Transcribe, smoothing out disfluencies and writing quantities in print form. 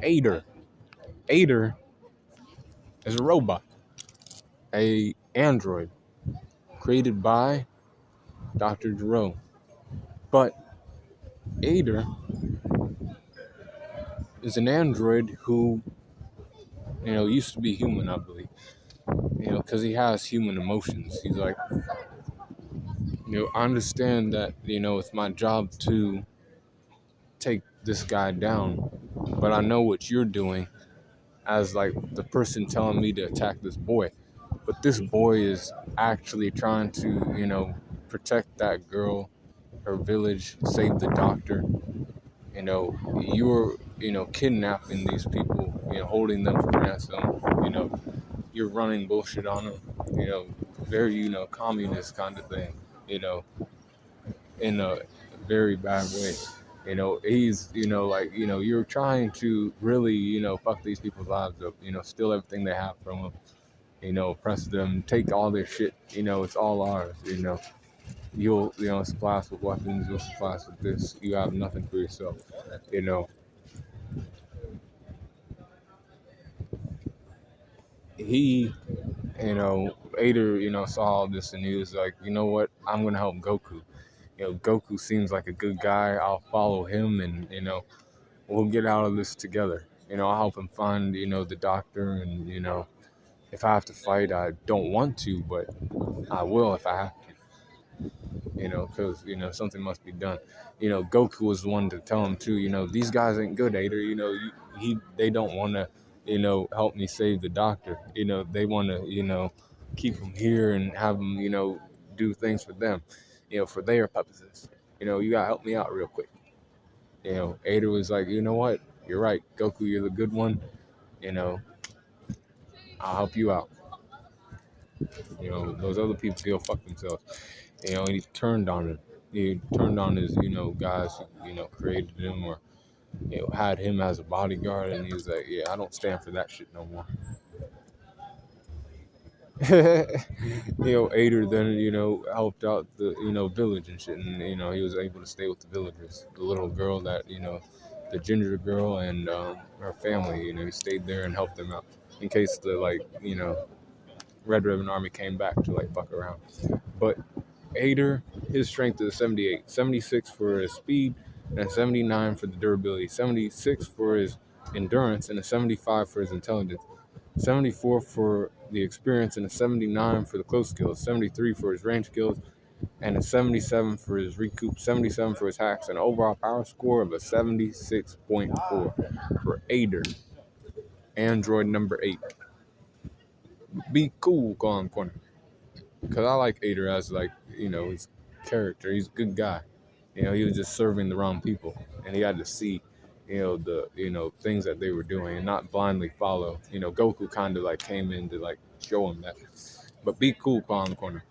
Ader. Ader is a robot, a android created by Dr. Jerome. But Ader is an android who, used to be human, I believe. Because he has human emotions. He's like, I understand that, it's my job to take this guy down, but I know what you're doing as like the person telling me to attack this boy. But this boy is actually trying to, protect that girl, her village, save the doctor. You're, kidnapping these people, holding them for ransom. You're running bullshit on them, very, communist kind of thing, in a very bad way. He's, you're trying to really, fuck these people's lives up, steal everything they have from them, oppress them, take all their shit, it's all ours, You'll, supply us with weapons, you'll supply us with this, you have nothing for yourself, He, Ader, saw all this and he was like, you know what, I'm gonna help Goku. Goku seems like a good guy, I'll follow him and, we'll get out of this together. I'll help him find, the doctor and, if I have to fight, I don't want to, but I will if I have to, because, something must be done. Goku was the one to tell him too, these guys ain't good, Ader, they don't want to, help me save the doctor. They want to, keep him here and have him, do things for them, for their purposes. You gotta help me out real quick. Ader was like, you know what? You're right, Goku, you're the good one. I'll help you out. Those other people go fuck themselves. And he turned on him. He turned on his, guys who, created him or, had him as a bodyguard. And he was like, yeah, I don't stand for that shit no more. Ader then, helped out the, village and shit. And, he was able to stay with the villagers. The little girl that, the ginger girl and her family, he stayed there and helped them out in case the, Red Ribbon Army came back to, fuck around. But Ader, his strength is 78, 76 for his speed, and 79 for the durability, 76 for his endurance, and a 75 for his intelligence, 74 for the experience, and a 79 for the close skills, 73 for his range skills, and a 77 for his recoup, 77 for his hacks, and an overall power score of a 76.4 for Ader, android number 8. Be cool, Calm Corner. Because I like Ader as, his character. He's a good guy. He was just serving the wrong people. And he had to see, the, things that they were doing and not blindly follow. Goku kind of, came in to, show him that. But be cool, Calm Corner.